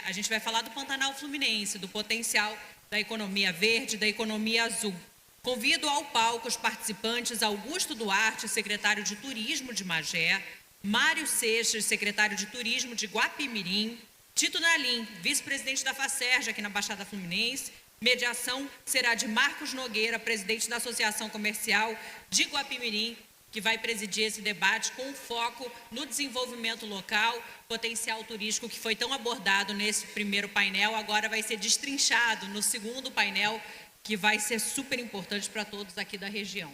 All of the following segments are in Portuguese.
A gente vai falar do Pantanal Fluminense, do potencial da economia verde, da economia azul. Convido ao palco os participantes Augusto Duarte, secretário de Turismo de Magé, Mário Seixas, secretário de Turismo de Guapimirim, Tito Nalim, vice-presidente da FACERJ aqui na Baixada Fluminense. Mediação será de Marcos Nogueira, presidente da Associação Comercial de Guapimirim, que vai presidir esse debate com foco no desenvolvimento local, potencial turístico que foi tão abordado nesse primeiro painel, agora vai ser destrinchado no segundo painel, que vai ser super importante para todos aqui da região.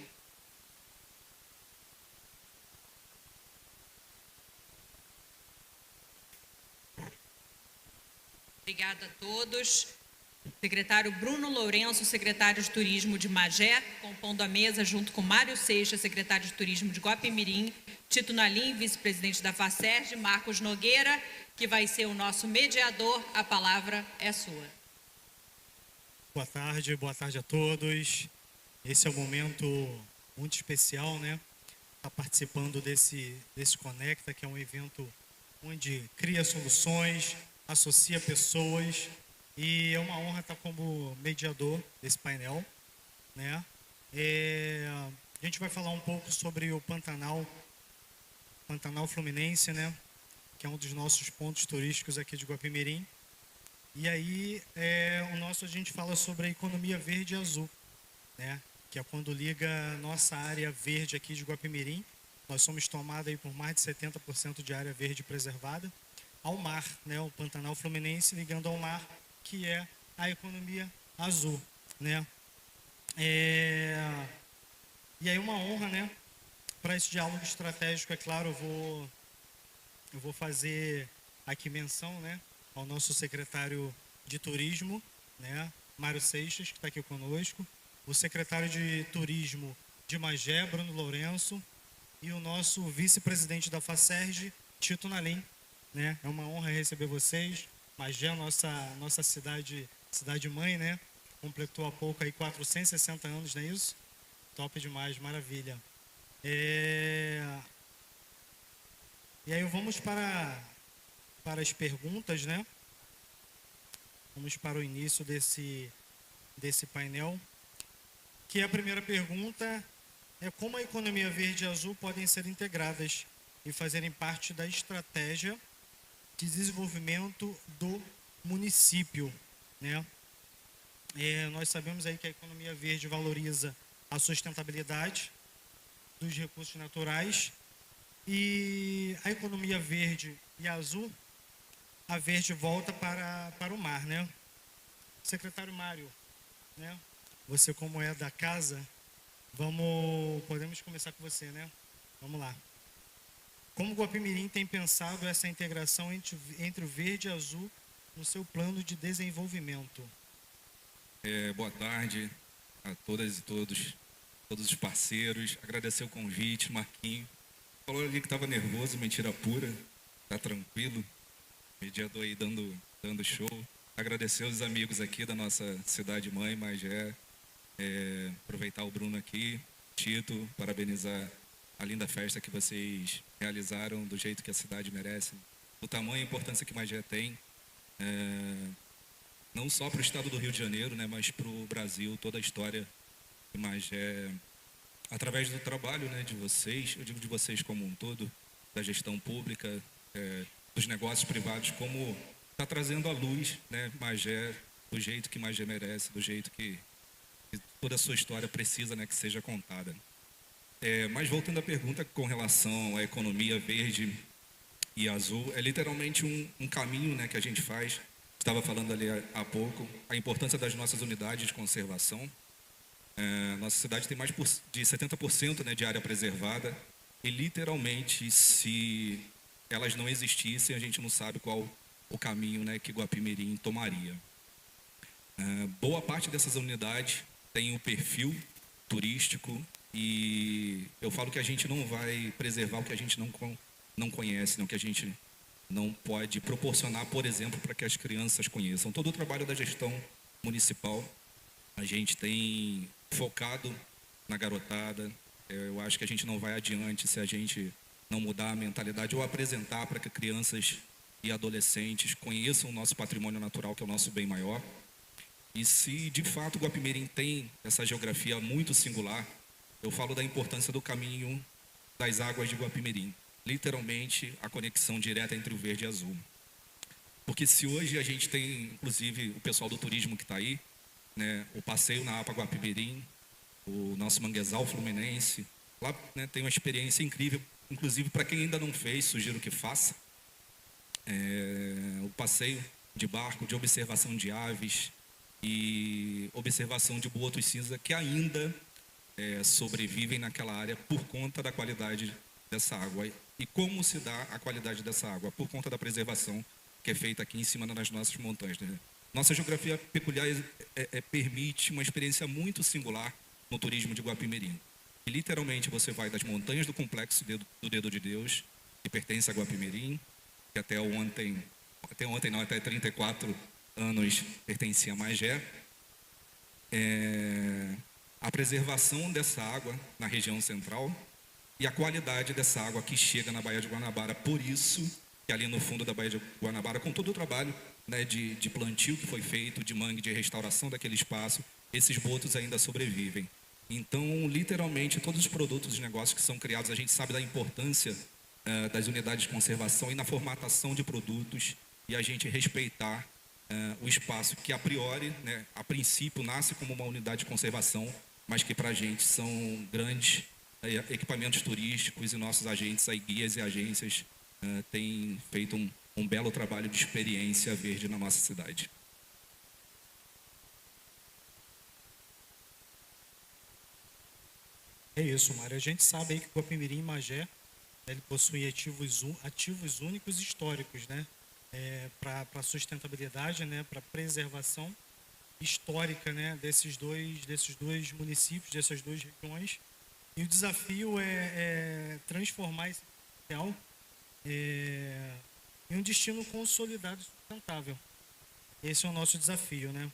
Obrigada a todos. Secretário Bruno Lourenço, secretário de Turismo de Magé, compondo a mesa junto com Mário Seixas, secretário de Turismo de Guapimirim, Tito Nalim, vice-presidente da FACERJ, Marcos Nogueira, que vai ser o nosso mediador. A palavra é sua. Boa tarde a todos. Esse é um momento muito especial, né? Estar participando desse Conecta, que é um evento onde cria soluções, associa pessoas, e é uma honra estar como mediador desse painel, né? A gente vai falar um pouco sobre o Pantanal Fluminense, né? Que é um dos nossos pontos turísticos aqui de Guapimirim. E aí, a gente fala sobre a economia verde e azul, né? Que é quando liga a nossa área verde aqui de Guapimirim. Nós somos tomados aí por mais de 70% de área verde preservada ao mar, né? O Pantanal Fluminense ligando ao mar, que é a economia azul, né? E aí uma honra, né? Para esse diálogo estratégico, é claro, eu vou fazer aqui menção, né? Ao nosso secretário de Turismo, né? Mário Seixas, que está aqui conosco, o secretário de Turismo de Magé, Bruno Lourenço, e o nosso vice-presidente da FACERJ, Tito Nalim, né? É uma honra receber vocês. Magé, nossa cidade mãe, né? Completou há pouco aí 460 anos, não é isso? Top demais, maravilha. E aí vamos para as perguntas, né? Vamos para o início desse painel. Que a primeira pergunta é como a economia verde e azul podem ser integradas e fazerem parte da estratégia de desenvolvimento do município, né? Nós sabemos aí que a economia verde valoriza a sustentabilidade dos recursos naturais, e a economia verde e azul, a verde volta para o mar, né? Secretário Mário, né? Você como é da casa, podemos começar com você, né? Vamos lá. Como o Guapimirim tem pensado essa integração entre o verde e azul no seu plano de desenvolvimento? Boa tarde a todas e todos os parceiros. Agradecer o convite, Marquinho. Falou ali que estava nervoso, mentira pura. Tá tranquilo. Mediador aí dando show. Agradecer os amigos aqui da nossa cidade mãe, Magé. Aproveitar o Bruno aqui, Tito, parabenizar a linda festa que vocês realizaram do jeito que a cidade merece, o tamanho e a importância que Magé tem, não só para o estado do Rio de Janeiro, né, mas para o Brasil, toda a história de Magé, através do trabalho, né, de vocês, eu digo de vocês como um todo, da gestão pública, dos negócios privados, como está trazendo à luz, né, Magé, do jeito que Magé merece, do jeito que toda a sua história precisa, né, que seja contada. Mas voltando à pergunta com relação à economia verde e azul, é literalmente um caminho, né, que a gente faz. Estava falando ali há pouco, a importância das nossas unidades de conservação. Nossa cidade tem mais de 70%, né, de área preservada, e literalmente, se elas não existissem, a gente não sabe qual o caminho, né, que Guapimirim tomaria. Boa parte dessas unidades tem um perfil turístico, e eu falo que a gente não vai preservar o que a gente não conhece, não, que a gente não pode proporcionar, por exemplo, para que as crianças conheçam. Todo o trabalho da gestão municipal, a gente tem focado na garotada. Eu acho que a gente não vai adiante se a gente não mudar a mentalidade ou apresentar para que crianças e adolescentes conheçam o nosso patrimônio natural, que é o nosso bem maior. E se de fato Guapimirim tem essa geografia muito singular, eu falo da importância do caminho das águas de Guapimirim, literalmente a conexão direta entre o verde e azul. Porque se hoje a gente tem, inclusive, o pessoal do turismo que está aí, né, o passeio na APA Guapimirim, o nosso manguezal fluminense, lá, né, tem uma experiência incrível, inclusive para quem ainda não fez, sugiro que faça. O passeio de barco, de observação de aves e observação de botos cinza que ainda sobrevivem naquela área por conta da qualidade dessa água. E como se dá a qualidade dessa água? Por conta da preservação que é feita aqui em cima das nossas montanhas, né? Nossa geografia peculiar permite uma experiência muito singular no turismo de Guapimirim. E literalmente você vai das montanhas do complexo do Dedo de Deus, que pertence a Guapimirim, que até 34 anos pertencia a Magé. A preservação dessa água na região central e a qualidade dessa água que chega na Baía de Guanabara. Por isso que ali no fundo da Baía de Guanabara, com todo o trabalho, né, de plantio que foi feito, de mangue, de restauração daquele espaço, esses botos ainda sobrevivem. Então, literalmente, todos os produtos e negócios que são criados, a gente sabe da importância das unidades de conservação e na formatação de produtos e a gente respeitar o espaço que, a priori, né, a princípio, nasce como uma unidade de conservação, mas que, para a gente, são grandes equipamentos turísticos e nossos agentes, aí, guias e agências, têm feito um belo trabalho de experiência verde na nossa cidade. É isso, Mário. A gente sabe aí que Guapimirim e Magé, ele possui ativos únicos e históricos, né? Para sustentabilidade, né? Para preservação histórica, né? Desses dois municípios, dessas duas regiões. E o desafio é transformar esse potencial em um destino consolidado e sustentável. Esse é o nosso desafio, né?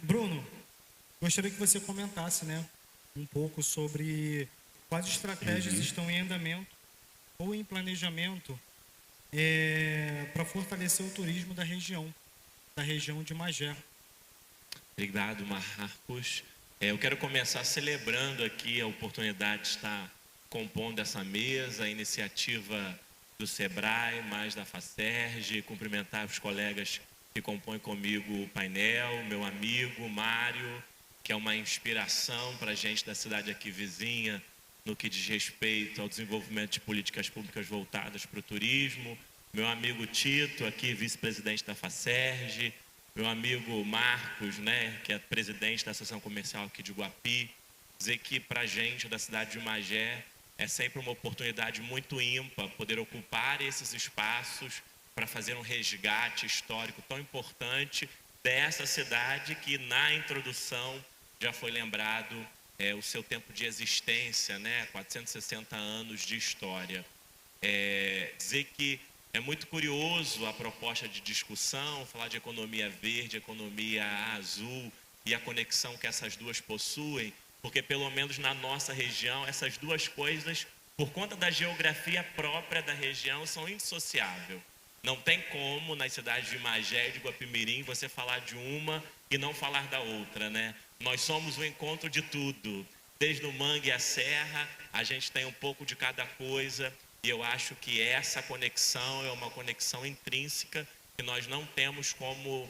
Bruno, gostaria que você comentasse, né, um pouco sobre quais estratégias estão em andamento ou em planejamento para fortalecer o turismo da região de Magé. Obrigado, Marcos. Eu quero começar celebrando aqui a oportunidade de estar compondo essa mesa, a iniciativa do SEBRAE, mais da FACERJ, cumprimentar os colegas que compõem comigo o painel, meu amigo Mário, que é uma inspiração para a gente da cidade aqui vizinha, no que diz respeito ao desenvolvimento de políticas públicas voltadas para o turismo, meu amigo Tito, aqui vice-presidente da FACERJ, meu amigo Marcos, né, que é presidente da Associação Comercial aqui de Guapi, dizer que para a gente da cidade de Magé é sempre uma oportunidade muito ímpar poder ocupar esses espaços para fazer um resgate histórico tão importante dessa cidade que na introdução já foi lembrado o seu tempo de existência, né, 460 anos de história. Dizer que é muito curioso a proposta de discussão, falar de economia verde, economia azul e a conexão que essas duas possuem, porque pelo menos na nossa região, essas duas coisas, por conta da geografia própria da região, são indissociáveis. Não tem como, nas cidades de Magé e de Guapimirim, você falar de uma e não falar da outra, né? Nós somos o encontro de tudo. Desde o mangue à serra, a gente tem um pouco de cada coisa. E eu acho que essa conexão é uma conexão intrínseca que nós não temos como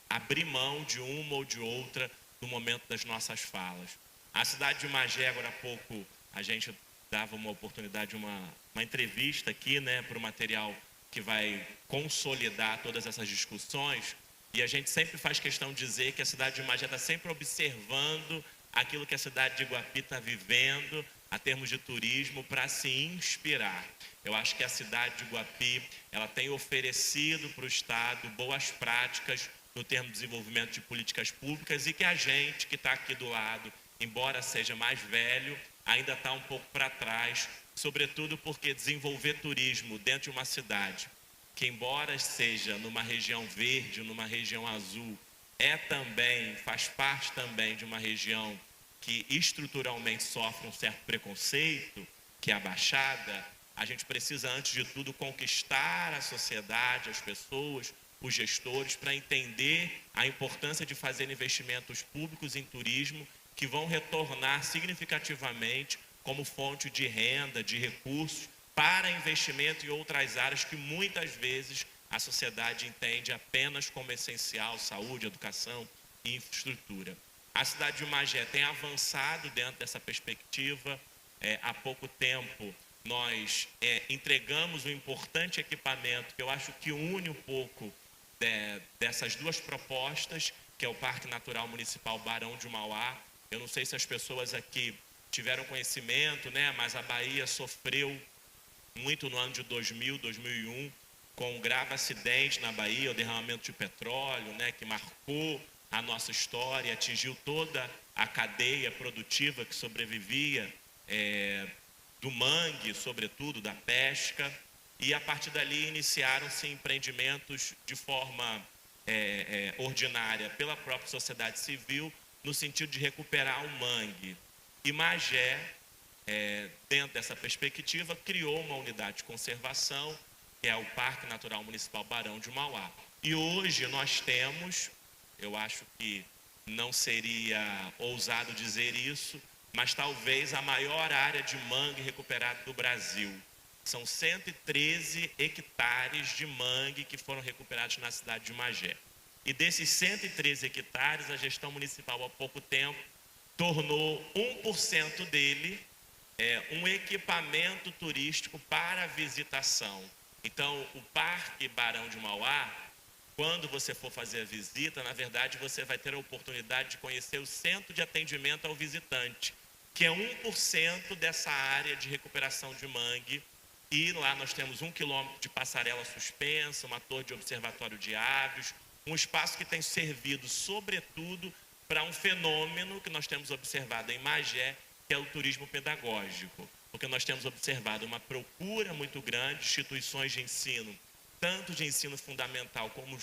abrir mão de uma ou de outra no momento das nossas falas. A cidade de Magé, agora há pouco, a gente dava uma oportunidade, uma entrevista aqui, né, para o material que vai consolidar todas essas discussões. E a gente sempre faz questão de dizer que a cidade de Magé está sempre observando aquilo que a cidade de Guapi está vivendo, a termos de turismo, para se inspirar. Eu acho que a cidade de Guapi, ela tem oferecido para o Estado boas práticas no termo de desenvolvimento de políticas públicas e que a gente que está aqui do lado, embora seja mais velho, ainda está um pouco para trás, sobretudo porque desenvolver turismo dentro de uma cidade que, embora seja numa região verde, numa região azul, faz parte também de uma região que estruturalmente sofre um certo preconceito, que é a Baixada, a gente precisa, antes de tudo, conquistar a sociedade, as pessoas, os gestores, para entender a importância de fazer investimentos públicos em turismo que vão retornar significativamente como fonte de renda, de recursos, para investimento em outras áreas que muitas vezes a sociedade entende apenas como essencial: saúde, educação e infraestrutura. A cidade de Magé tem avançado dentro dessa perspectiva. Há pouco tempo nós entregamos um importante equipamento que eu acho que une um pouco dessas duas propostas, que é o Parque Natural Municipal Barão de Mauá. Eu não sei se as pessoas aqui tiveram conhecimento, né, mas a Bahia sofreu muito no ano de 2000, 2001, com um grave acidente na Bahia, o derramamento de petróleo, né, que marcou a nossa história, atingiu toda a cadeia produtiva que sobrevivia do mangue, sobretudo, da pesca, e a partir dali iniciaram-se empreendimentos de forma ordinária pela própria sociedade civil, no sentido de recuperar o mangue. E Magé, dentro dessa perspectiva, criou uma unidade de conservação, que é o Parque Natural Municipal Barão de Mauá. E hoje nós temos, eu acho que não seria ousado dizer isso, mas talvez a maior área de mangue recuperada do Brasil. São 113 hectares de mangue que foram recuperados na cidade de Magé. E desses 113 hectares, a gestão municipal, há pouco tempo, tornou 1% dele um equipamento turístico para visitação. Então, o Parque Barão de Mauá, quando você for fazer a visita, na verdade, você vai ter a oportunidade de conhecer o Centro de Atendimento ao Visitante, que é 1% dessa área de recuperação de mangue. E lá nós temos 1 quilômetro de passarela suspensa, uma torre de observatório de aves, um espaço que tem servido, sobretudo, para um fenômeno que nós temos observado em Magé, que é o turismo pedagógico. Porque nós temos observado uma procura muito grande de instituições de ensino, tanto de ensino fundamental como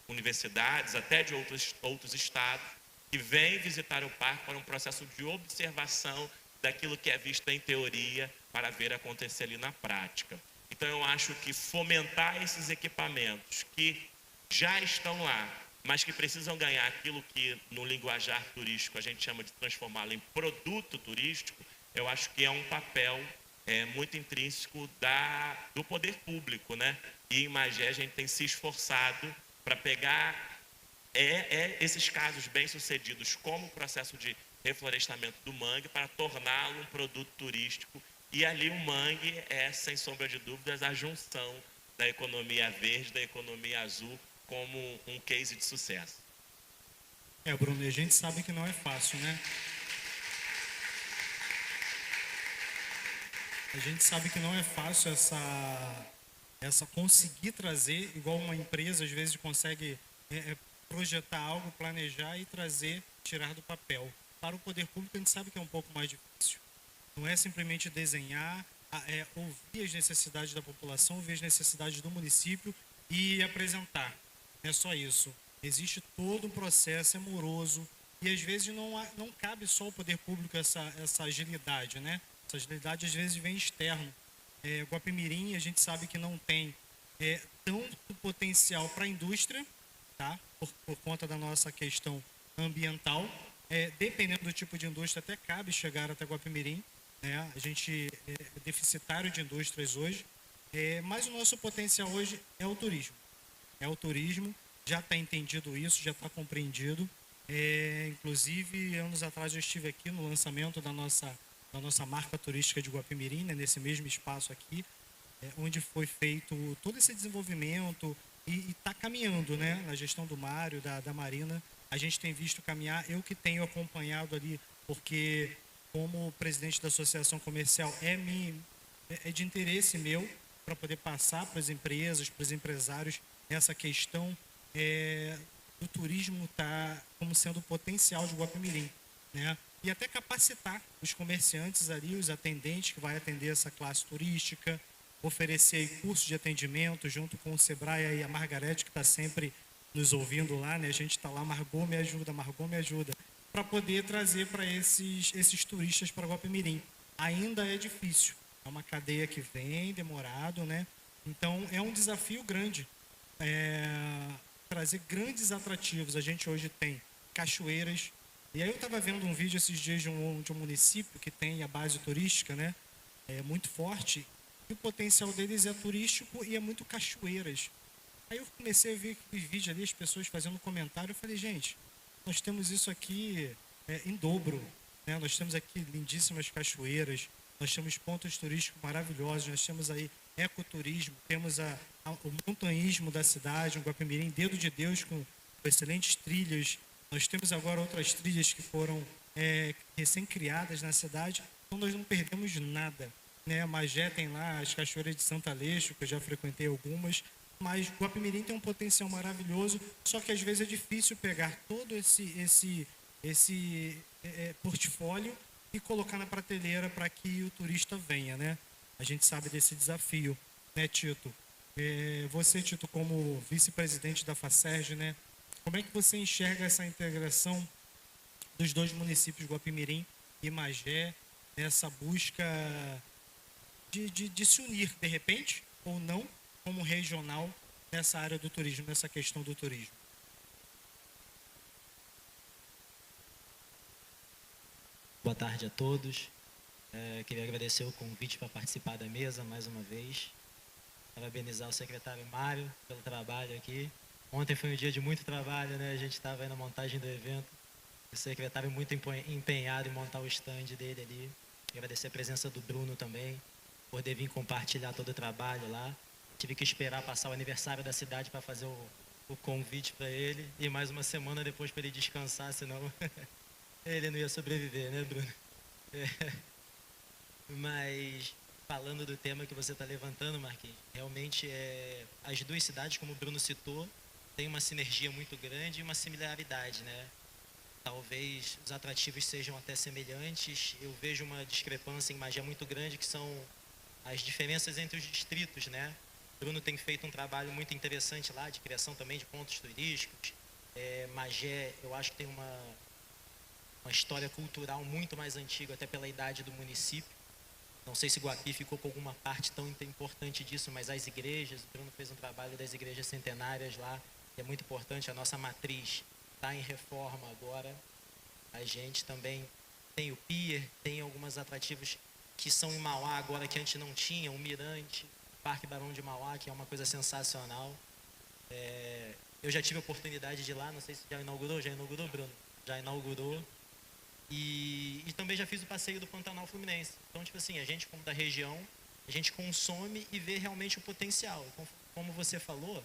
universidades, até de outros estados, que vêm visitar o parque para um processo de observação daquilo que é visto em teoria para ver acontecer ali na prática. Então, eu acho que fomentar esses equipamentos que já estão lá, mas que precisam ganhar aquilo que no linguajar turístico a gente chama de transformá-lo em produto turístico, eu acho que é um papel muito intrínseco do poder público, né? E em Magé a gente tem se esforçado para pegar esses casos bem-sucedidos como o processo de reflorestamento do mangue para torná-lo um produto turístico. E ali o mangue é, sem sombra de dúvidas, a junção da economia verde, da economia azul, como um case de sucesso. Bruno, e a gente sabe que não é fácil, né? A gente sabe que não é fácil essa conseguir trazer, igual uma empresa às vezes consegue projetar algo, planejar e trazer, tirar do papel. Para o poder público a gente sabe que é um pouco mais difícil. Não é simplesmente desenhar, ouvir as necessidades da população, ouvir as necessidades do município e apresentar. Não é só isso. Existe todo um processo moroso e às vezes não cabe só ao poder público essa agilidade, né? Essa agilidade às vezes vem externo. Guapimirim a gente sabe que não tem tanto potencial para a indústria, tá? Por conta da nossa questão ambiental. Dependendo do tipo de indústria, até cabe chegar até Guapimirim, né? A gente é deficitário de indústrias hoje, mas o nosso potencial hoje é o turismo. O turismo, já está entendido isso, já está compreendido. Inclusive, anos atrás eu estive aqui no lançamento da nossa marca turística de Guapimirim, né, nesse mesmo espaço aqui, onde foi feito todo esse desenvolvimento e está caminhando, né, na gestão do Mário, da Marina. A gente tem visto caminhar, eu que tenho acompanhado ali, porque como presidente da associação comercial é de interesse meu para poder passar para as empresas, para os empresários, essa questão do turismo tá como sendo o potencial de Guapimirim, né? E até capacitar os comerciantes ali, os atendentes que vai atender essa classe turística, oferecer curso de atendimento junto com o Sebrae e a Margarete, que está sempre nos ouvindo lá, né? A gente está lá, Margot me ajuda, para poder trazer para esses turistas para Guapimirim. Ainda é difícil, é uma cadeia que vem demorado, né? Então é um desafio grande trazer grandes atrativos. A gente hoje tem cachoeiras, e aí eu estava vendo um vídeo esses dias de um município que tem a base turística, né? Muito forte, e o potencial deles é turístico e é muito cachoeiras. Aí eu comecei a ver aquele vídeo ali, as pessoas fazendo comentário, eu falei, gente, nós temos isso aqui em dobro, né? Nós temos aqui lindíssimas cachoeiras, nós temos pontos turísticos maravilhosos, nós temos aí ecoturismo, temos o montanhismo da cidade, um Guapimirim, Dedo de Deus, com excelentes trilhas. Nós temos agora outras trilhas que foram recém-criadas na cidade, então nós não perdemos nada, né? Magé tem lá as cachoeiras de Santo Aleixo, que eu já frequentei algumas, mas Guapimirim tem um potencial maravilhoso, só que às vezes é difícil pegar todo esse portfólio e colocar na prateleira para que o turista venha, né? A gente sabe desse desafio, né, Tito? Você, Tito, como vice-presidente da FACERJ, né? Como é que você enxerga essa integração dos dois municípios, Guapimirim e Magé, nessa busca de se unir, de repente, ou não, como regional, nessa área do turismo, nessa questão do turismo? Boa tarde a todos. Queria agradecer o convite para participar da mesa mais uma vez. Parabenizar o secretário Mário pelo trabalho aqui. Ontem foi um dia de muito trabalho, né? A gente estava aí na montagem do evento. O secretário muito empenhado em montar o stand dele ali. Agradecer a presença do Bruno também, poder vir compartilhar todo o trabalho lá. Tive que esperar passar o aniversário da cidade para fazer o convite para ele. E mais uma semana depois para ele descansar, senão ele não ia sobreviver, né, Bruno? Mas, falando do tema que você está levantando, Marquinhos, realmente as duas cidades, como o Bruno citou, têm uma sinergia muito grande e uma similaridade, né? Talvez os atrativos sejam até semelhantes. Eu vejo uma discrepância em Magé muito grande, que são as diferenças entre os distritos, né? Bruno tem feito um trabalho muito interessante lá, de criação também de pontos turísticos. Magé, eu acho que tem uma história cultural muito mais antiga, até pela idade do município. Não sei se Guapi ficou com alguma parte tão importante disso, mas as igrejas, o Bruno fez um trabalho das igrejas centenárias lá, que é muito importante. A nossa matriz está em reforma agora. A gente também tem o pier, tem alguns atrativos que são em Mauá agora que antes não tinha, o Mirante, o Parque Barão de Mauá, que é uma coisa sensacional. Eu já tive a oportunidade de ir lá, não sei se já inaugurou, Bruno? Já inaugurou. E também já fiz o passeio do Pantanal Fluminense. Então, tipo assim, a gente como da região, a gente consome e vê realmente o potencial. Então, como você falou,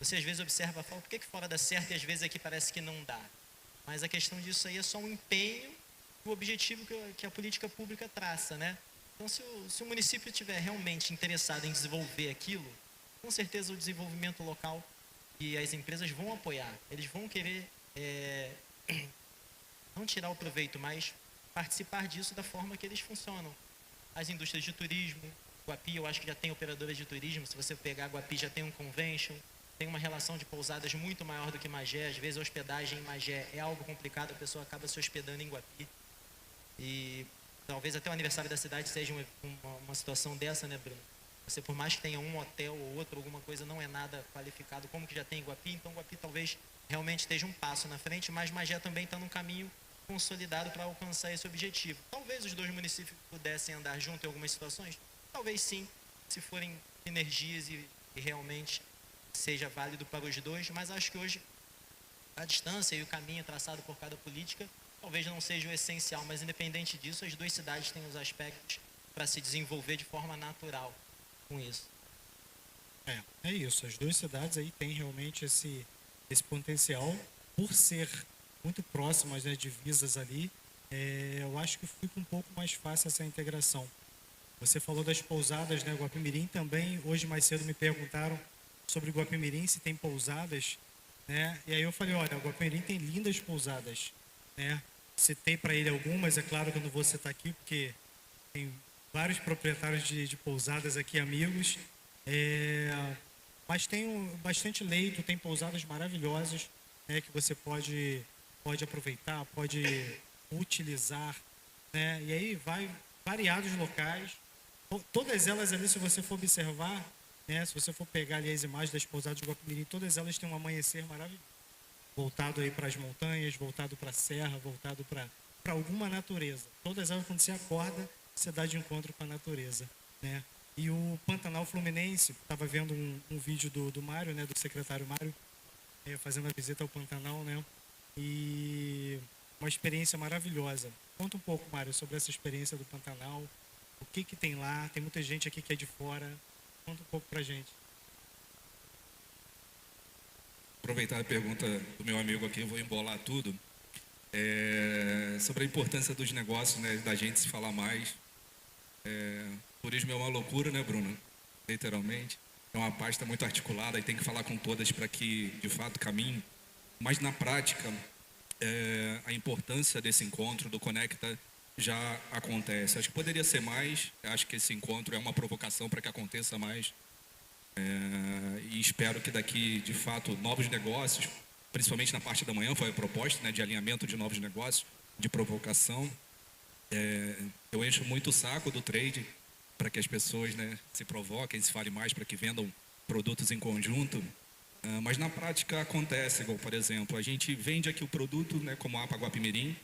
você às vezes observa e fala, por que fora dá certo e às vezes aqui parece que não dá? Mas a questão disso aí é só um empenho e o objetivo que a política pública traça, né? Então, se o município estiver realmente interessado em desenvolver aquilo, com certeza o desenvolvimento local e as empresas vão apoiar. Eles vão querer não tirar o proveito, mas participar disso da forma que eles funcionam. As indústrias de turismo, Guapi, eu acho que já tem operadoras de turismo. Se você pegar Guapi, já tem um convention, tem uma relação de pousadas muito maior do que Magé. Às vezes a hospedagem em Magé é algo complicado, a pessoa acaba se hospedando em Guapi. E talvez até o aniversário da cidade seja uma situação dessa, né, Bruno? Você, por mais que tenha um hotel ou outro, alguma coisa, não é nada qualificado como que já tem em Guapi. Então Guapi talvez realmente esteja um passo na frente, mas Magé também está num caminho consolidado para alcançar esse objetivo. Talvez os dois municípios pudessem andar junto em algumas situações, talvez sim, se forem sinergias e realmente seja válido para os dois, mas acho que hoje a distância e o caminho traçado por cada política talvez não seja o essencial, mas independente disso, as duas cidades têm os aspectos para se desenvolver de forma natural com isso. É isso, as duas cidades aí têm realmente esse potencial, por ser muito próximas, né, divisas ali, eu acho que fica um pouco mais fácil essa integração. Você falou das pousadas, né, Guapimirim também, hoje mais cedo me perguntaram sobre Guapimirim, se tem pousadas, né, e aí eu falei, olha, Guapimirim tem lindas pousadas, né, citei para ele algumas, é claro que eu não vou citar aqui, porque tem vários proprietários de pousadas aqui, amigos, mas tem bastante leito, tem pousadas maravilhosas, né, que você pode pode aproveitar, pode utilizar, né? E aí vai variados locais, todas elas ali, se você for observar, né? Se você for pegar ali as imagens das pousadas de Guapimirim, todas elas têm um amanhecer maravilhoso, voltado aí para as montanhas, voltado para a serra, voltado para alguma natureza. Todas elas, quando você acorda, você dá de encontro com a natureza, né? E o Pantanal Fluminense, estava vendo um vídeo do Mário, né, do secretário Mário, fazendo a visita ao Pantanal, né? E uma experiência maravilhosa. Conta um pouco, Mário, sobre essa experiência do Pantanal, o que tem lá, tem muita gente aqui que é de fora. Conta um pouco pra gente. Aproveitar a pergunta do meu amigo aqui, eu vou embolar tudo. Sobre a importância dos negócios, né, da gente se falar mais. Turismo é uma loucura, né, Bruno? Literalmente. É uma pasta muito articulada e tem que falar com todas para que, de fato, caminhe. Mas, na prática, a importância desse encontro, do Conecta, já acontece. Acho que poderia ser mais. Acho que esse encontro é uma provocação para que aconteça mais. E espero que daqui, de fato, novos negócios, principalmente na parte da manhã, foi a proposta, né, de alinhamento de novos negócios, de provocação. Eu encho muito o saco do trade para que as pessoas, né, se provoquem, se falem mais, para que vendam produtos em conjunto. Mas na prática acontece, igual, por exemplo, a gente vende aqui o produto, né, como APA Guapimirim.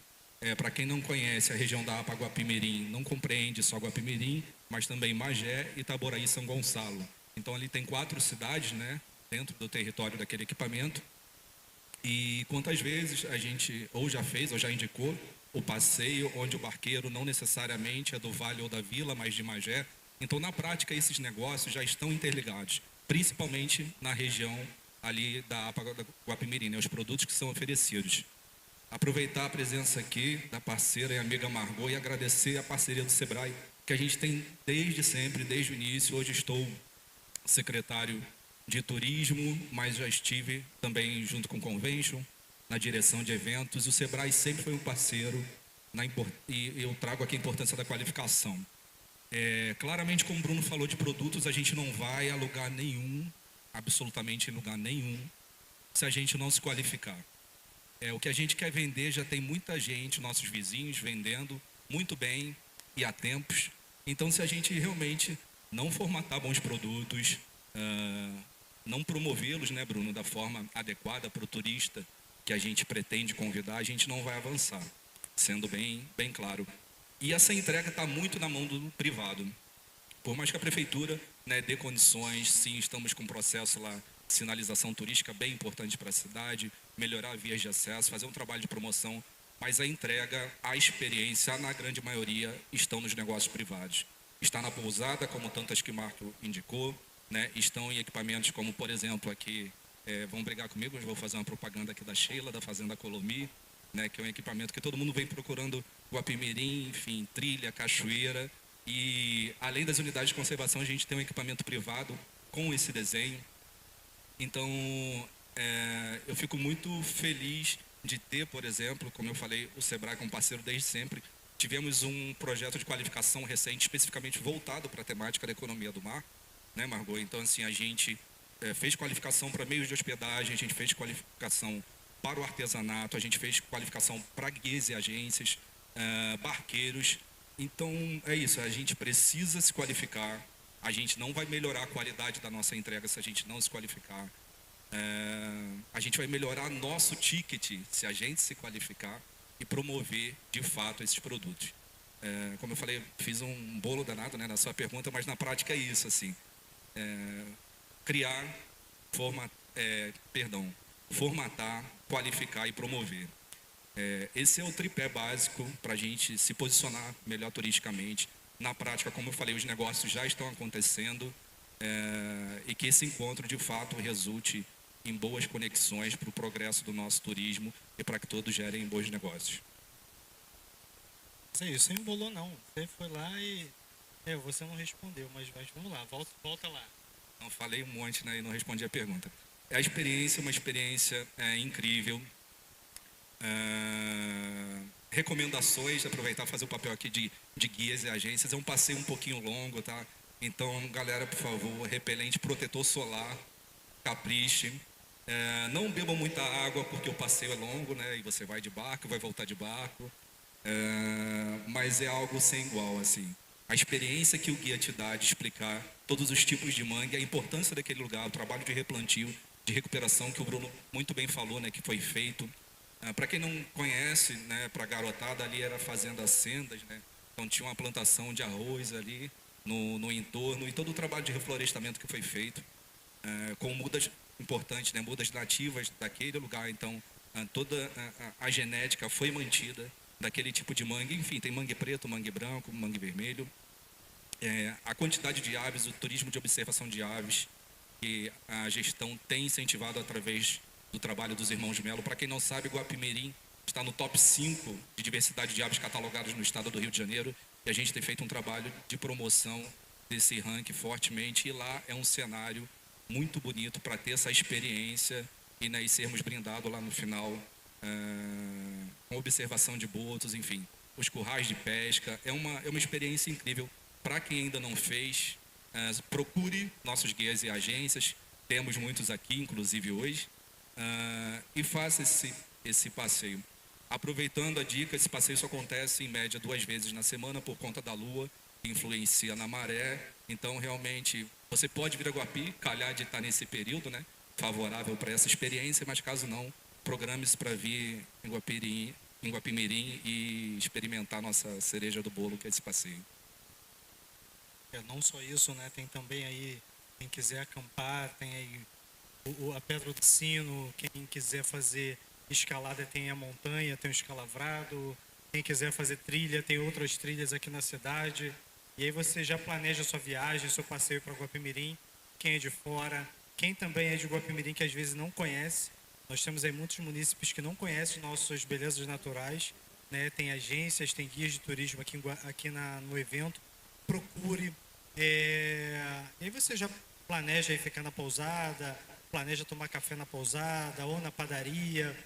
Para quem não conhece, a região da APA Guapimirim não compreende só Guapimirim, mas também Magé, Itaboraí e São Gonçalo. Então ali tem 4 cidades, né, dentro do território daquele equipamento. E quantas vezes a gente ou já fez ou já indicou o passeio onde o barqueiro não necessariamente é do Vale ou da Vila, mas de Magé. Então, na prática, esses negócios já estão interligados, principalmente na região ali da APA Guapimirim, né, os produtos que são oferecidos. Aproveitar a presença aqui da parceira e amiga Margot e agradecer a parceria do Sebrae, que a gente tem desde sempre, desde o início. Hoje estou secretário de turismo, mas já estive também junto com o Convention, na direção de eventos. O Sebrae sempre foi um parceiro, e eu trago aqui a importância da qualificação. Claramente, como o Bruno falou de produtos, a gente não vai a lugar nenhum, absolutamente em lugar nenhum, se a gente não se qualificar. O que a gente quer vender já tem muita gente, nossos vizinhos, vendendo muito bem e há tempos. Então, se a gente realmente não formatar bons produtos, não promovê-los, né, Bruno, da forma adequada para o turista que a gente pretende convidar, a gente não vai avançar, sendo bem claro. E essa entrega está muito na mão do privado. Por mais que a prefeitura, né, dê condições, sim, estamos com um processo lá, sinalização turística bem importante para a cidade, melhorar vias de acesso, fazer um trabalho de promoção, mas a entrega, a experiência, na grande maioria, estão nos negócios privados. Está na pousada, como tantas que Marco indicou, né, estão em equipamentos como, por exemplo, aqui, vão brigar comigo, mas vou fazer uma propaganda aqui da Sheila, da Fazenda Colomi, né, que é um equipamento que todo mundo vem procurando, Guapimirim, enfim, trilha, cachoeira. E além das unidades de conservação, a gente tem um equipamento privado com esse desenho. Então, eu fico muito feliz de ter, por exemplo, como eu falei, o Sebrae como parceiro desde sempre. Tivemos um projeto de qualificação recente, especificamente voltado para a temática da economia do mar, né, Margot? Então, assim, a gente fez qualificação para meios de hospedagem, a gente fez qualificação para o artesanato, a gente fez qualificação para guias e agências, barqueiros. Então, é isso, a gente precisa se qualificar, a gente não vai melhorar a qualidade da nossa entrega se a gente não se qualificar. A gente vai melhorar nosso ticket se a gente se qualificar e promover, de fato, esses produtos. Como eu falei, fiz um bolo danado, né, na sua pergunta, mas na prática é isso, assim. Criar, formatar, qualificar e promover. Esse é o tripé básico para a gente se posicionar melhor turisticamente. Na prática, como eu falei, os negócios já estão acontecendo e que esse encontro, de fato, resulte em boas conexões para o progresso do nosso turismo e para que todos gerem bons negócios. Isso aí, você não embolou não. Você foi lá e você não respondeu, mas vamos lá, volta lá. Não falei um monte, né, e não respondi a pergunta. A experiência é uma experiência incrível. Recomendações, aproveitar e fazer o papel aqui de guias e agências. É um passeio um pouquinho longo, tá? Então, galera, por favor, repelente, protetor solar, capriche. Não bebam muita água porque o passeio é longo, né? E você vai de barco, vai voltar de barco. Mas é algo sem igual, assim. A experiência que o guia te dá de explicar todos os tipos de mangue, a importância daquele lugar, o trabalho de replantio, de recuperação que o Bruno muito bem falou, né? Que foi feito. Para quem não conhece, né? Para a garotada, ali era a Fazenda Sendas, né? Então tinha uma plantação de arroz ali no entorno e todo o trabalho de reflorestamento que foi feito com mudas importantes, né, mudas nativas daquele lugar. Então, toda a genética foi mantida daquele tipo de mangue. Enfim, tem mangue preto, mangue branco, mangue vermelho. A quantidade de aves, o turismo de observação de aves, que a gestão tem incentivado através do trabalho dos irmãos Melo. Para quem não sabe, Guapimirim está no top 5 de diversidade de aves catalogadas no estado do Rio de Janeiro. E a gente tem feito um trabalho de promoção desse ranking fortemente. E lá é um cenário muito bonito para ter essa experiência e sermos brindados lá no final com observação de botos, enfim, os currais de pesca. É uma experiência incrível. Para quem ainda não fez, procure nossos guias e agências, temos muitos aqui, inclusive hoje, e faça esse passeio. Aproveitando a dica, esse passeio só acontece em média 2 vezes na semana por conta da lua, que influencia na maré. Então, realmente, você pode vir a Guapi, calhar de estar nesse período, né, favorável para essa experiência, mas caso não, programe-se para vir em Guapimirim e experimentar nossa cereja do bolo, que é esse passeio. Não só isso, né? Tem também aí, quem quiser acampar, tem aí a Pedra do Sino, quem quiser fazer escalada tem a montanha, tem o escalavrado, quem quiser fazer trilha, tem outras trilhas aqui na cidade. E aí você já planeja a sua viagem, seu passeio para Guapimirim, quem é de fora, quem também é de Guapimirim que às vezes não conhece. Nós temos aí muitos munícipes que não conhecem nossas belezas naturais, né? Tem agências, tem guias de turismo aqui no evento. Procure. E aí você já planeja aí ficar na pousada, planeja tomar café na pousada ou na padaria.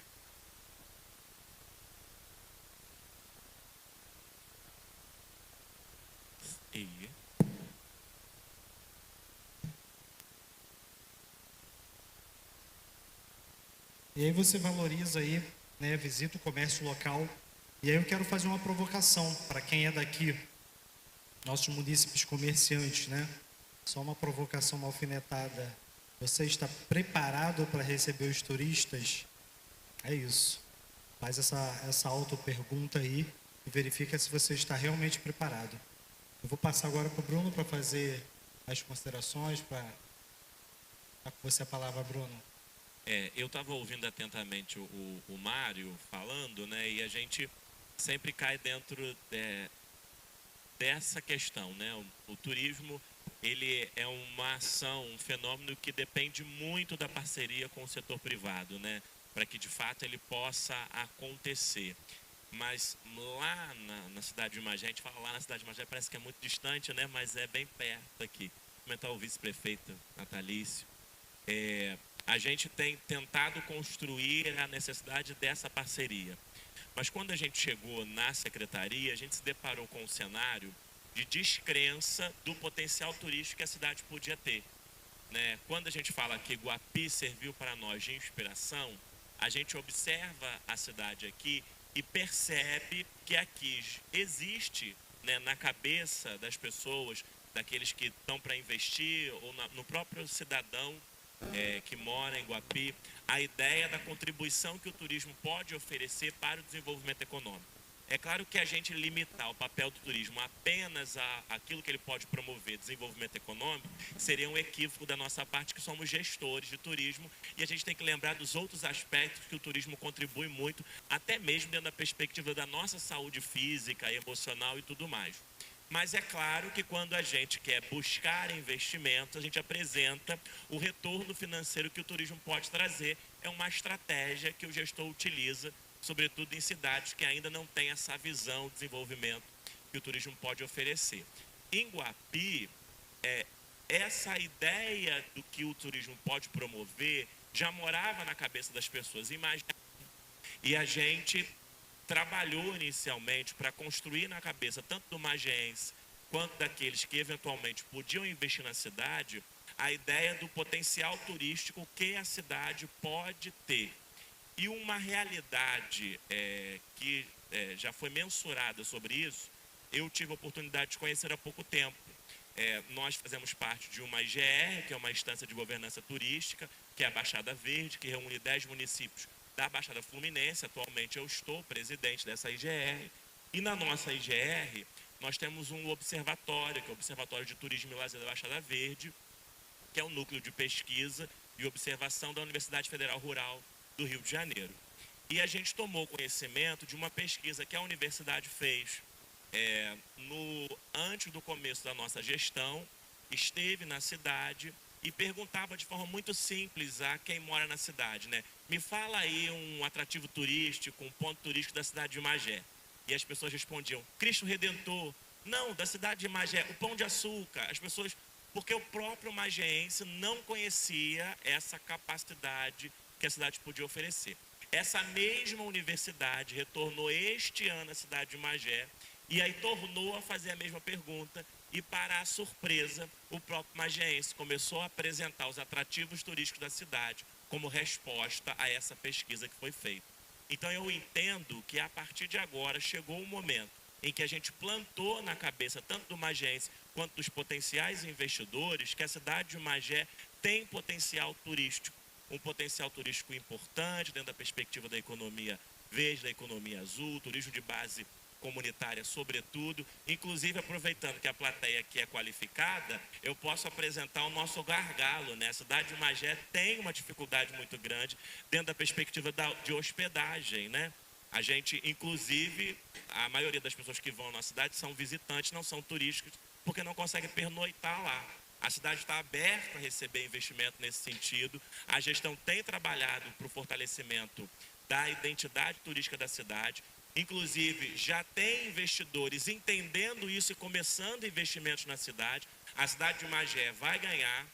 E aí você valoriza aí, né, visita o comércio local. E aí eu quero fazer uma provocação para quem é daqui, nossos munícipes comerciantes, né? Só uma provocação, uma alfinetada. Você está preparado para receber os turistas? É isso. Faz essa auto-pergunta aí e verifica se você está realmente preparado. Eu vou passar agora para o Bruno para fazer as considerações, para com você a palavra, Bruno. Eu estava ouvindo atentamente o Mário falando, né? E a gente sempre cai dentro dessa questão, né? O turismo, ele é uma ação, um fenômeno que depende muito da parceria com o setor privado, né? Para que de fato ele possa acontecer. Mas lá na cidade de Magé, a gente fala lá na cidade de Magé, parece que é muito distante, né? Mas é bem perto aqui. Comentar o vice-prefeito Natalício. A gente tem tentado construir a necessidade dessa parceria. Mas quando a gente chegou na secretaria, a gente se deparou com um cenário de descrença do potencial turístico que a cidade podia ter, né? Quando a gente fala que Guapi serviu para nós de inspiração, a gente observa a cidade aqui e percebe que aqui existe, né, na cabeça das pessoas, daqueles que estão para investir, ou no próprio cidadão que mora em Guapi, a ideia da contribuição que o turismo pode oferecer para o desenvolvimento econômico. É claro que a gente limitar o papel do turismo apenas àquilo que ele pode promover, desenvolvimento econômico, seria um equívoco da nossa parte, que somos gestores de turismo, e a gente tem que lembrar dos outros aspectos que o turismo contribui muito, até mesmo dentro da perspectiva da nossa saúde física, emocional e tudo mais. Mas é claro que quando a gente quer buscar investimentos, a gente apresenta o retorno financeiro que o turismo pode trazer. É uma estratégia que o gestor utiliza, sobretudo em cidades que ainda não têm essa visão de desenvolvimento que o turismo pode oferecer. Em Guapi, essa ideia do que o turismo pode promover já morava na cabeça das pessoas. E a gente trabalhou inicialmente para construir na cabeça tanto do magense quanto daqueles que eventualmente podiam investir na cidade a ideia do potencial turístico que a cidade pode ter. E uma realidade que já foi mensurada sobre isso, eu tive a oportunidade de conhecer há pouco tempo. Nós fazemos parte de uma IGR, que é uma instância de governança turística, que é a Baixada Verde, que reúne 10 municípios da Baixada Fluminense. Atualmente eu estou presidente dessa IGR. E na nossa IGR, nós temos um observatório, que é o Observatório de Turismo e Lazer da Baixada Verde, que é o núcleo de pesquisa e observação da Universidade Federal Rural do Rio de Janeiro. E a gente tomou conhecimento de uma pesquisa que a universidade fez antes do começo da nossa gestão, esteve na cidade e perguntava de forma muito simples a quem mora na cidade, né? Me fala aí um atrativo turístico, um ponto turístico da cidade de Magé. E as pessoas respondiam, Cristo Redentor. Não, da cidade de Magé, o Pão de Açúcar. As pessoas, porque o próprio magéense não conhecia essa capacidade que a cidade podia oferecer. Essa mesma universidade retornou este ano à cidade de Magé e aí tornou a fazer a mesma pergunta e, para a surpresa, o próprio magéense começou a apresentar os atrativos turísticos da cidade como resposta a essa pesquisa que foi feita. Então eu entendo que a partir de agora chegou o momento em que a gente plantou na cabeça tanto do magéense quanto dos potenciais investidores que a cidade de Magé tem potencial turístico, um potencial turístico importante dentro da perspectiva da economia verde, da economia azul, turismo de base comunitária sobretudo. Inclusive, aproveitando que a plateia aqui é qualificada, eu posso apresentar o nosso gargalo, né? A cidade de Magé tem uma dificuldade muito grande dentro da perspectiva de hospedagem, né? A gente, inclusive, a maioria das pessoas que vão na cidade são visitantes, não são turísticos, porque não conseguem pernoitar lá. A cidade está aberta a receber investimento nesse sentido. A gestão tem trabalhado para o fortalecimento da identidade turística da cidade. Inclusive, já tem investidores entendendo isso e começando investimentos na cidade. A cidade de Magé vai ganhar,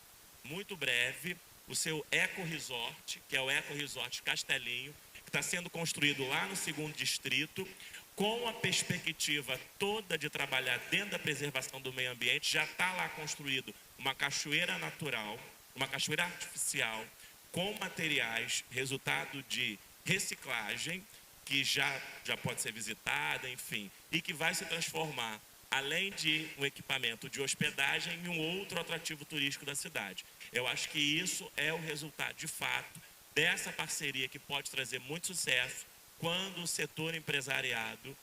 muito breve, o seu eco-resort, que é o eco-resort Castelinho, que está sendo construído lá no 2º distrito, com a perspectiva toda de trabalhar dentro da preservação do meio ambiente. Já está lá construído uma cachoeira natural, uma cachoeira artificial, com materiais, resultado de reciclagem, que já pode ser visitada, enfim, e que vai se transformar, além de um equipamento de hospedagem, em um outro atrativo turístico da cidade. Eu acho que isso é o resultado, de fato, dessa parceria que pode trazer muito sucesso quando o setor empresariado,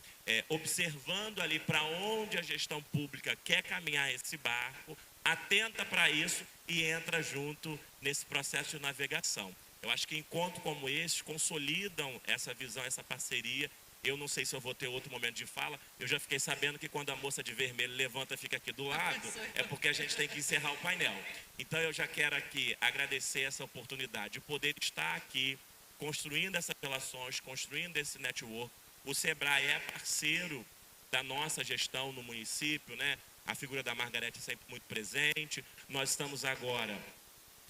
observando ali para onde a gestão pública quer caminhar esse barco, atenta para isso e entra junto nesse processo de navegação. Eu acho que encontros como esse consolidam essa visão, essa parceria. Eu não sei se eu vou ter outro momento de fala. Eu já fiquei sabendo que quando a moça de vermelho levanta e fica aqui do lado, é porque a gente tem que encerrar o painel. Então eu já quero aqui agradecer essa oportunidade de poder estar aqui, construindo essas relações, construindo esse network. O Sebrae é parceiro da nossa gestão no município, né? A figura da Margarete é sempre muito presente. Nós estamos agora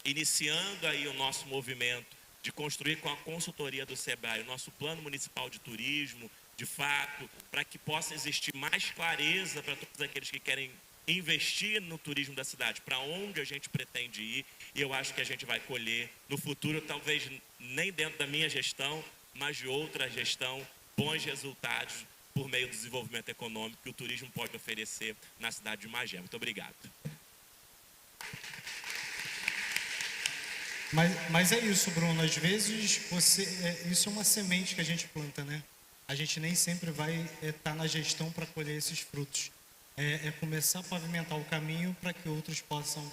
iniciando aí o nosso movimento de construir com a consultoria do Sebrae o nosso plano municipal de turismo, de fato, para que possa existir mais clareza para todos aqueles que querem investir no turismo da cidade, para onde a gente pretende ir. E eu acho que a gente vai colher no futuro, talvez nem dentro da minha gestão, mas de outra gestão, bons resultados por meio do desenvolvimento econômico que o turismo pode oferecer na cidade de Magé. Muito obrigado. Mas é isso, Bruno. Às vezes, isso é uma semente que a gente planta, né? A gente nem sempre vai estar na gestão para colher esses frutos. É começar a pavimentar o caminho para que outros possam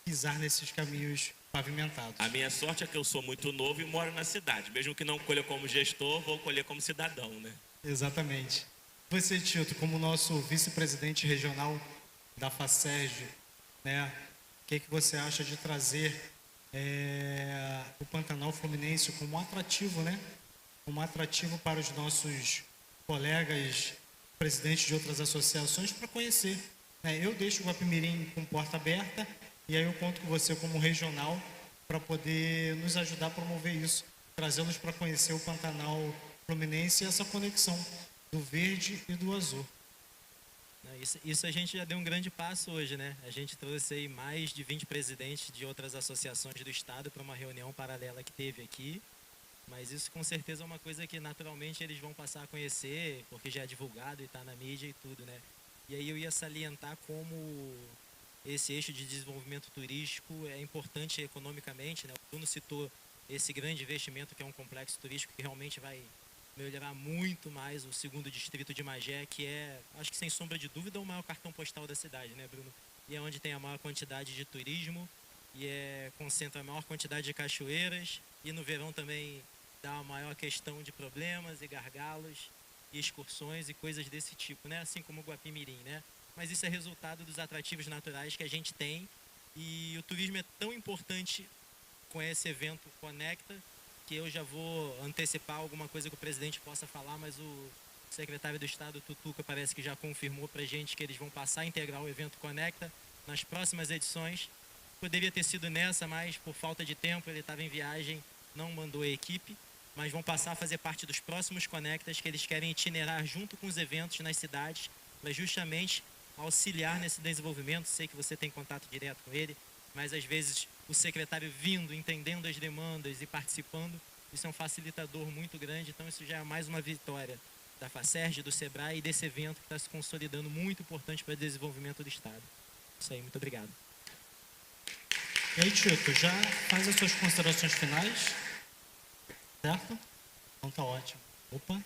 pisar nesses caminhos pavimentados. A minha sorte é que eu sou muito novo e moro na cidade. Mesmo que não colha como gestor, vou colher como cidadão, né? Exatamente. Você, Tito, como nosso vice-presidente regional da FACERJ, né? O que você acha de trazer o Pantanal Fluminense como atrativo, né? Como atrativo para os nossos colegas presidentes de outras associações para conhecer, né? Eu deixo o Guapimirim com porta aberta e aí eu conto com você como regional para poder nos ajudar a promover isso, trazê-los para conhecer o Pantanal Fluminense e essa conexão do verde e do azul. Não, isso a gente já deu um grande passo hoje, né? A gente trouxe aí mais de 20 presidentes de outras associações do Estado para uma reunião paralela que teve aqui. Mas isso com certeza é uma coisa que naturalmente eles vão passar a conhecer, porque já é divulgado e está na mídia e tudo, né? E aí eu ia salientar como esse eixo de desenvolvimento turístico é importante economicamente, né? O Bruno citou esse grande investimento que é um complexo turístico que realmente vai melhorar muito mais o segundo distrito de Magé, que é, acho que sem sombra de dúvida, o maior cartão postal da cidade, né, Bruno? E é onde tem a maior quantidade de turismo e concentra a maior quantidade de cachoeiras e no verão também dá a maior questão de problemas e gargalos e excursões e coisas desse tipo, né? Assim como o Guapimirim, né? Mas isso é resultado dos atrativos naturais que a gente tem e o turismo é tão importante com esse evento Conecta que eu já vou antecipar alguma coisa que o presidente possa falar, mas o secretário do Estado, Tutuca, parece que já confirmou para a gente que eles vão passar a integrar o evento Conecta nas próximas edições. Poderia ter sido nessa, mas por falta de tempo, ele estava em viagem, não mandou a equipe, mas vão passar a fazer parte dos próximos Conectas que eles querem itinerar junto com os eventos nas cidades para justamente auxiliar nesse desenvolvimento. Sei que você tem contato direto com ele, mas às vezes o secretário vindo, entendendo as demandas e participando, isso é um facilitador muito grande, então isso já é mais uma vitória da FACERJ, do SEBRAE e desse evento que está se consolidando muito importante para o desenvolvimento do Estado. Isso aí, muito obrigado. E aí, Tito, já faz as suas considerações finais, certo? Então tá ótimo. Opa.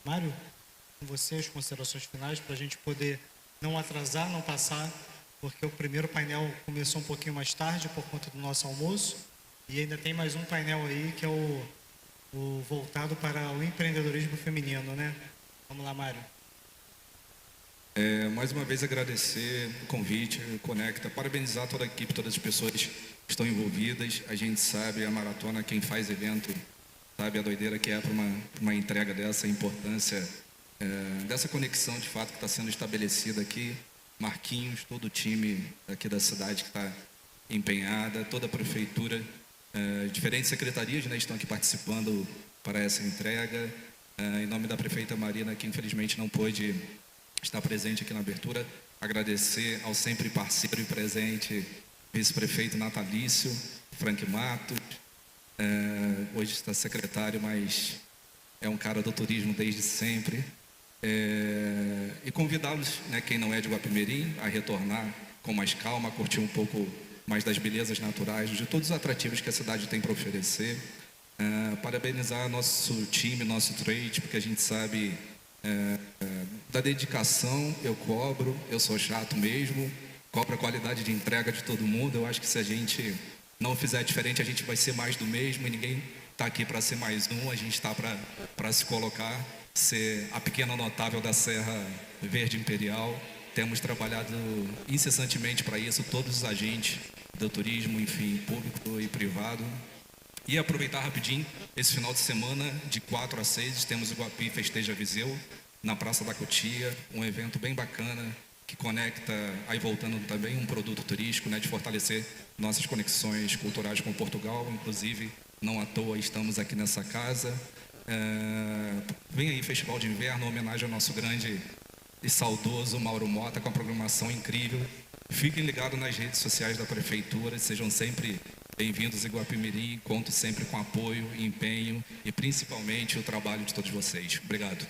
Mário, com você as considerações finais para a gente poder não atrasar, não passar, porque o primeiro painel começou um pouquinho mais tarde por conta do nosso almoço e ainda tem mais um painel aí que é o voltado para o empreendedorismo feminino, né? Vamos lá, Mário. Mais uma vez agradecer o convite, o Conecta, parabenizar toda a equipe, todas as pessoas que estão envolvidas. A gente sabe a maratona, quem faz evento, sabe a doideira que é para uma entrega dessa, a importância dessa conexão de fato que está sendo estabelecida aqui. Marquinhos, todo o time aqui da cidade que está empenhada, toda a prefeitura, diferentes secretarias, né, estão aqui participando para essa entrega. Em nome da prefeita Marina, que infelizmente não pôde estar presente aqui na abertura, agradecer ao sempre parceiro e presente vice-prefeito natalício, Frank Matos, hoje está secretário, mas é um cara do turismo desde sempre. E convidá-los, né, quem não é de Guapimirim, a retornar com mais calma, curtir um pouco mais das belezas naturais, de todos os atrativos que a cidade tem para oferecer. Parabenizar nosso time, nosso trade, porque a gente sabe da dedicação. Eu cobro, eu sou chato mesmo, cobro a qualidade de entrega de todo mundo. Eu acho que se a gente não fizer diferente, a gente vai ser mais do mesmo e ninguém está aqui para ser mais um, a gente está para se colocar, ser a pequena notável da Serra Verde Imperial. Temos trabalhado incessantemente para isso, todos os agentes do turismo, enfim, público e privado. E aproveitar rapidinho, esse final de semana, de 4 a 6, temos o Guapi Festeja Viseu, na Praça da Cotia, um evento bem bacana, que conecta, aí voltando também, um produto turístico, né, de fortalecer nossas conexões culturais com Portugal, inclusive, não à toa estamos aqui nessa casa. Vem aí Festival de Inverno, uma homenagem ao nosso grande e saudoso Mauro Mota, com a programação incrível. Fiquem ligados nas redes sociais da Prefeitura, sejam sempre bem-vindos em Guapimirim, conto sempre com apoio, empenho e principalmente o trabalho de todos vocês. Obrigado.